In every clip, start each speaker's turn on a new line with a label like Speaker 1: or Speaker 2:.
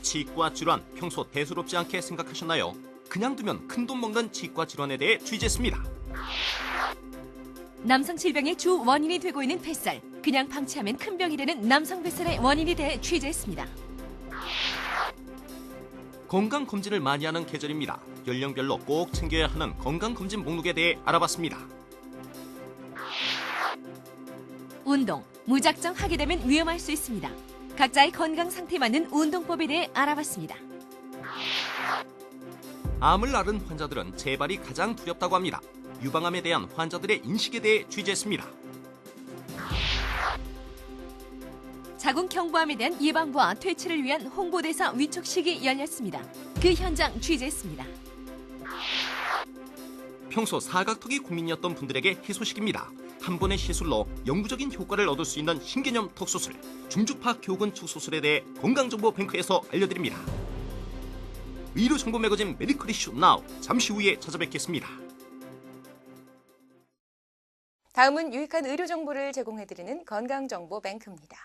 Speaker 1: 치과 질환 평소 대수롭지 않게 생각하셨나요? 그냥 두면 큰돈 먹는 치과 질환에 대해 취재했습니다.
Speaker 2: 남성 질병의 주 원인이 되고 있는 뱃살, 그냥 방치하면 큰 병이 되는 남성 뱃살의 원인에 대해 취재했습니다.
Speaker 1: 건강검진을 많이 하는 계절입니다. 연령별로 꼭 챙겨야 하는 건강검진 목록에 대해 알아봤습니다.
Speaker 2: 운동, 무작정 하게 되면 위험할 수 있습니다. 각자의 건강 상태에 맞는 운동법에 대해 알아봤습니다.
Speaker 1: 암을 앓은 환자들은 재발이 가장 두렵다고 합니다. 유방암에 대한 환자들의 인식에 대해 취재했습니다.
Speaker 2: 자궁 경부암에 대한 예방과 퇴치를 위한 홍보대사 위촉식이 열렸습니다. 그 현장 취재했습니다.
Speaker 1: 평소 사각턱이 고민이었던 분들에게 희소식입니다. 한 번의 시술로 영구적인 효과를 얻을 수 있는 신개념 턱수술, 중주파 교근 축소술에 대해 건강정보뱅크에서 알려드립니다. 의료정보 매거진 메디컬 이슈 나우, 잠시 후에 찾아뵙겠습니다.
Speaker 3: 다음은 유익한 의료 정보를 제공해드리는 건강정보뱅크입니다.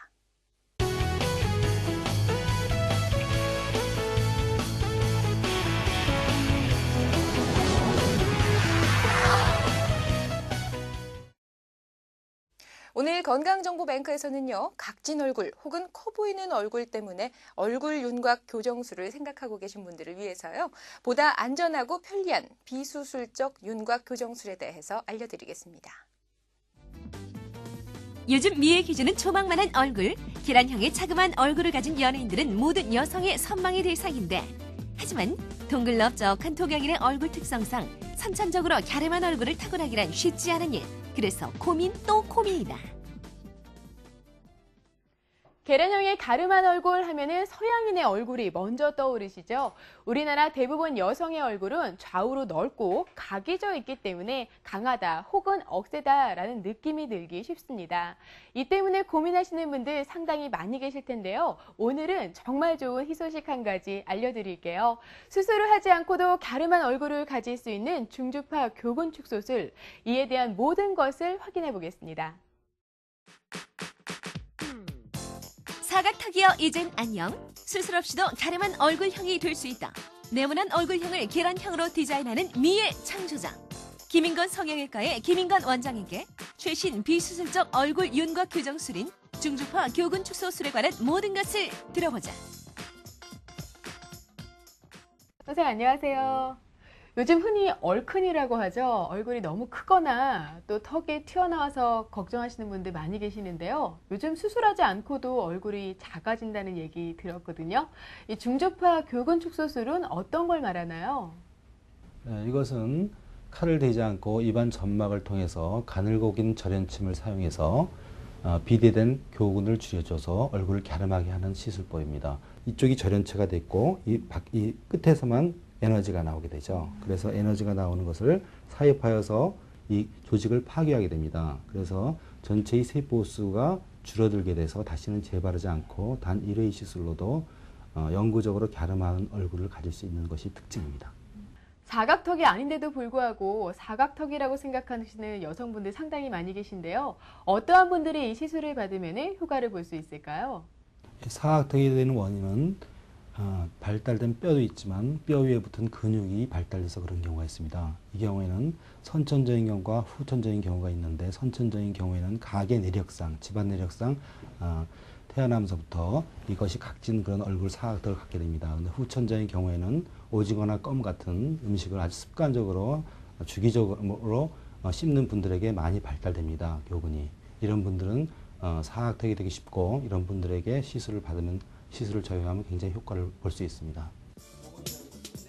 Speaker 3: 오늘 건강정보뱅크에서는요, 각진 얼굴 혹은 커 보이는 얼굴 때문에 얼굴 윤곽 교정술을 생각하고 계신 분들을 위해서요, 보다 안전하고 편리한 비수술적 윤곽 교정술에 대해서 알려드리겠습니다.
Speaker 2: 요즘 미의 기준은 조망만한 얼굴, 계란형의 자그마한 얼굴을 가진 연예인들은 모든 여성의 선망의 대상인데, 하지만 동글넓적한 도경인의 얼굴 특성상 선천적으로 갸름한 얼굴을 타고나기란 쉽지 않은 일. 그래서 고민 또 고민이다.
Speaker 4: 계란형의 가름한 얼굴 하면은 서양인의 얼굴이 먼저 떠오르시죠? 우리나라 대부분 여성의 얼굴은 좌우로 넓고 각이 져 있기 때문에 강하다 혹은 억세다라는 느낌이 들기 쉽습니다. 이 때문에 고민하시는 분들 상당히 많이 계실 텐데요. 오늘은 정말 좋은 희소식 한 가지 알려드릴게요. 수술을 하지 않고도 갸름한 얼굴을 가질 수 있는 중주파 교근 축소술, 이에 대한 모든 것을 확인해 보겠습니다.
Speaker 2: 사각턱이여 이젠 안녕. 수술 없이도 갸름한 얼굴형이 될 수 있다. 네모난 얼굴형을 계란형으로 디자인하는 미의 창조자. 김인건 성형외과의 김인건 원장에게 최신 비수술적 얼굴 윤곽 교정술인 중주파 교근 축소술에 관한 모든 것을 들어보자.
Speaker 4: 선생님 안녕하세요. 요즘 흔히 얼큰이라고 하죠. 얼굴이 너무 크거나 또 턱이 튀어나와서 걱정하시는 분들 많이 계시는데요. 요즘 수술하지 않고도 얼굴이 작아진다는 얘기 들었거든요. 이 중주파 교근 축소술은 어떤 걸 말하나요?
Speaker 5: 네, 이것은 칼을 대지 않고 입안 점막을 통해서 가늘고 긴 절연침을 사용해서 비대된 교근을 줄여줘서 얼굴을 갸름하게 하는 시술법입니다. 이쪽이 절연체가 됐고 이 끝에서만 에너지가 나오게 되죠. 그래서 에너지가 나오는 것을 사입하여서 이 조직을 파괴하게 됩니다. 그래서 전체의 세포 수가 줄어들게 돼서 다시는 재바르지 않고 단 1회 시술로도 영구적으로 갸름한 얼굴을 가질 수 있는 것이 특징입니다.
Speaker 4: 사각턱이 아닌데도 불구하고 사각턱이라고 생각하시는 여성분들 상당히 많이 계신데요. 어떠한 분들이 이 시술을 받으면 효과를 볼 수 있을까요?
Speaker 5: 사각턱이 되는 원인은 발달된 뼈도 있지만 뼈 위에 붙은 근육이 발달돼서 그런 경우가 있습니다. 이 경우에는 선천적인 경우와 후천적인 경우가 있는데, 선천적인 경우에는 가계 내력상, 집안 내력상 태어나면서부터 이것이 각진 그런 얼굴 사각턱을 갖게 됩니다. 근데 후천적인 경우에는 오징어나 껌 같은 음식을 아주 습관적으로 주기적으로 씹는 분들에게 많이 발달됩니다. 교근이. 이런 분들은 사각턱이 되기 쉽고, 이런 분들에게 시술을 받으면 시술을 적용하면 굉장히 효과를 볼 수 있습니다.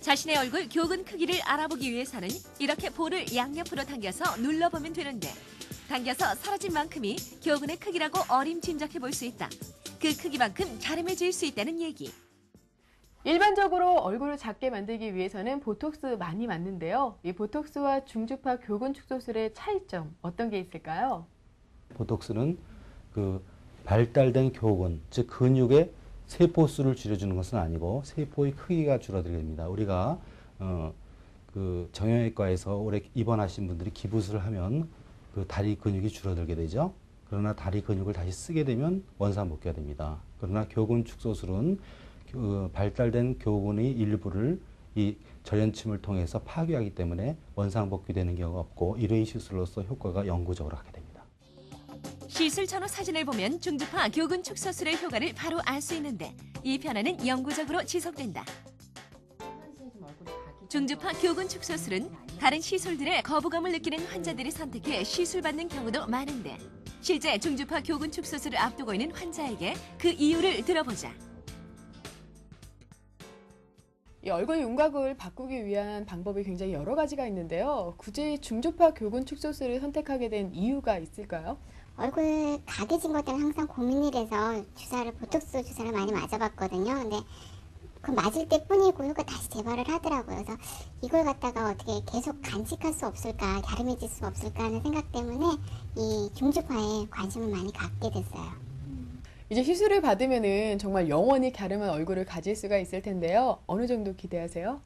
Speaker 2: 자신의 얼굴 교근 크기를 알아보기 위해서는 이렇게 볼을 양옆으로 당겨서 눌러보면 되는데, 당겨서 사라진 만큼이 교근의 크기라고 어림짐작해 볼 수 있다. 그 크기만큼 갸름해질 수 있다는 얘기.
Speaker 4: 일반적으로 얼굴을 작게 만들기 위해서는 보톡스 많이 맞는데요. 이 보톡스와 중주파 교근 축소술의 차이점 어떤 게 있을까요?
Speaker 5: 보톡스는 발달된 교근, 즉 근육의 세포 수를 줄여주는 것은 아니고 세포의 크기가 줄어들게 됩니다. 우리가 정형외과에서 오래 입원하신 분들이 기부술을 하면 그 다리 근육이 줄어들게 되죠. 그러나 다리 근육을 다시 쓰게 되면 원상복귀가 됩니다. 그러나 교근 축소술은 발달된 교근의 일부를 이 절연침을 통해서 파괴하기 때문에 원상복귀되는 경우가 없고 1회 시술로서 효과가 영구적으로 하게 됩니다.
Speaker 2: 시술 전후 사진을 보면 중주파 교근 축소술의 효과를 바로 알 수 있는데 이 변화는 영구적으로 지속된다. 중주파 교근 축소술은 다른 시술들의 거부감을 느끼는 환자들이 선택해 시술받는 경우도 많은데 실제 중주파 교근 축소술을 앞두고 있는 환자에게 그 이유를 들어보자.
Speaker 4: 이 얼굴 윤곽을 바꾸기 위한 방법이 굉장히 여러 가지가 있는데요. 굳이 중주파 교근 축소술을 선택하게 된 이유가 있을까요?
Speaker 6: 얼굴 각해진 것 때문에 항상 고민이 돼서 보톡스 주사를 많이 맞아봤거든요. 근데 그 맞을 때뿐이고 효과 다시 재발을 하더라고요. 그래서 이걸 갖다가 어떻게 계속 간직할 수 없을까, 갸름해질 수 없을까 하는 생각 때문에 이 중주파에 관심을 많이 갖게 됐어요.
Speaker 4: 이제 시술을 받으면은 정말 영원히 갸름한 얼굴을 가질 수가 있을 텐데요. 어느 정도 기대하세요?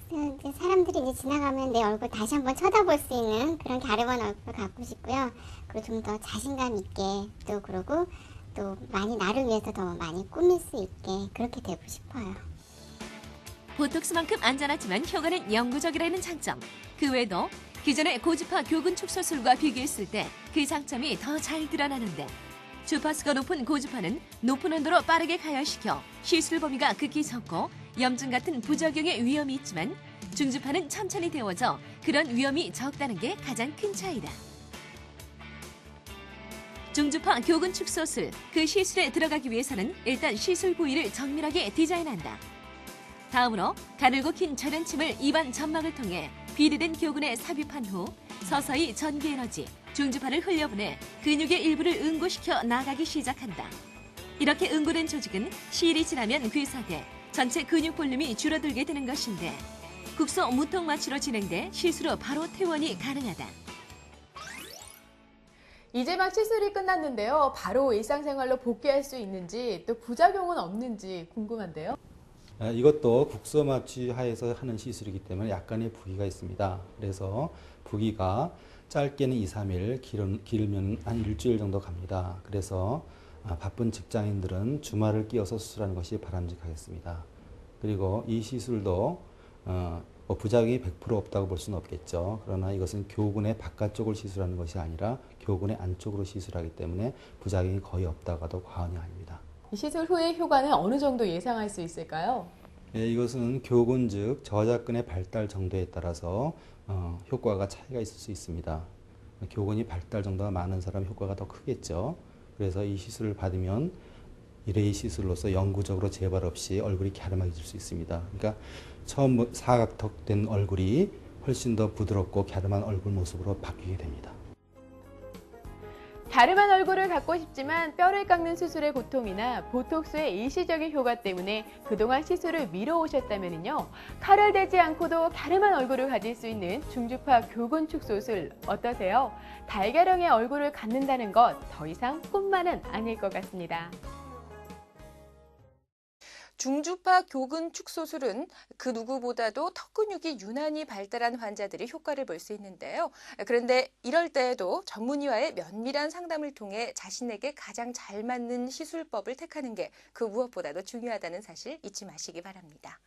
Speaker 6: 그래서 이제 사람들이 이제 지나가면 내 얼굴 다시 한번 쳐다볼 수 있는 그런 갸름한 얼굴을 갖고 싶고요. 그리고 좀 더 자신감 있게 또 그러고 또 많이 나를 위해서 더 많이 꾸밀 수 있게 그렇게 되고 싶어요.
Speaker 2: 보톡스만큼 안전하지만 효과는 영구적이라는 장점. 그 외에도 기존의 고주파 교근 축소술과 비교했을 때 그 장점이 더 잘 드러나는데 주파수가 높은 고주파는 높은 온도로 빠르게 가열시켜 시술 범위가 극히 적고 염증 같은 부작용의 위험이 있지만 중주파는 천천히 데워져 그런 위험이 적다는 게 가장 큰 차이다. 중주파 교근 축소술, 그 시술에 들어가기 위해서는 일단 시술 부위를 정밀하게 디자인한다. 다음으로 가늘고 긴 절연침을 입안 점막을 통해 비대된 교근에 삽입한 후 서서히 전기에너지, 중주파를 흘려보내 근육의 일부를 응고시켜 나가기 시작한다. 이렇게 응고된 조직은 시일이 지나면 괴사돼 전체 근육 볼륨이 줄어들게 되는 것인데 국소 무통 마취로 진행돼 시술 후 바로 퇴원이 가능하다.
Speaker 4: 이제 막 시술이 끝났는데요. 바로 일상생활로 복귀할 수 있는지 또 부작용은 없는지 궁금한데요.
Speaker 5: 이것도 국소 마취 하에서 하는 시술이기 때문에 약간의 부기가 있습니다. 그래서 부기가 짧게는 2, 3일, 길면 한 일주일 정도 갑니다. 그래서 바쁜 직장인들은 주말을 끼워서 수술하는 것이 바람직하겠습니다. 그리고 이 시술도 부작용이 100% 없다고 볼 수는 없겠죠. 그러나 이것은 교근의 바깥쪽을 시술하는 것이 아니라 교근의 안쪽으로 시술하기 때문에 부작용이 거의 없다고 해도 과언이 아닙니다.
Speaker 4: 시술 후의 효과는 어느 정도 예상할 수 있을까요?
Speaker 5: 이것은 교근 즉 저작근의 발달 정도에 따라서 효과가 차이가 있을 수 있습니다. 교근이 발달 정도가 많은 사람 효과가 더 크겠죠. 그래서 이 시술을 받으면 1회 시술로서 영구적으로 재발 없이 얼굴이 갸름해질 수 있습니다. 그러니까 처음 사각턱된 얼굴이 훨씬 더 부드럽고 갸름한 얼굴 모습으로 바뀌게 됩니다.
Speaker 4: 갸름한 얼굴을 갖고 싶지만 뼈를 깎는 수술의 고통이나 보톡스의 일시적인 효과 때문에 그동안 시술을 미뤄오셨다면요. 칼을 대지 않고도 갸름한 얼굴을 가질 수 있는 중주파 교근 축소술 어떠세요? 달걀형의 얼굴을 갖는다는 것 더 이상 꿈만은 아닐 것 같습니다.
Speaker 3: 중주파 교근 축소술은 그 누구보다도 턱 근육이 유난히 발달한 환자들이 효과를 볼 수 있는데요. 그런데 이럴 때에도 전문의와의 면밀한 상담을 통해 자신에게 가장 잘 맞는 시술법을 택하는 게 그 무엇보다도 중요하다는 사실 잊지 마시기 바랍니다.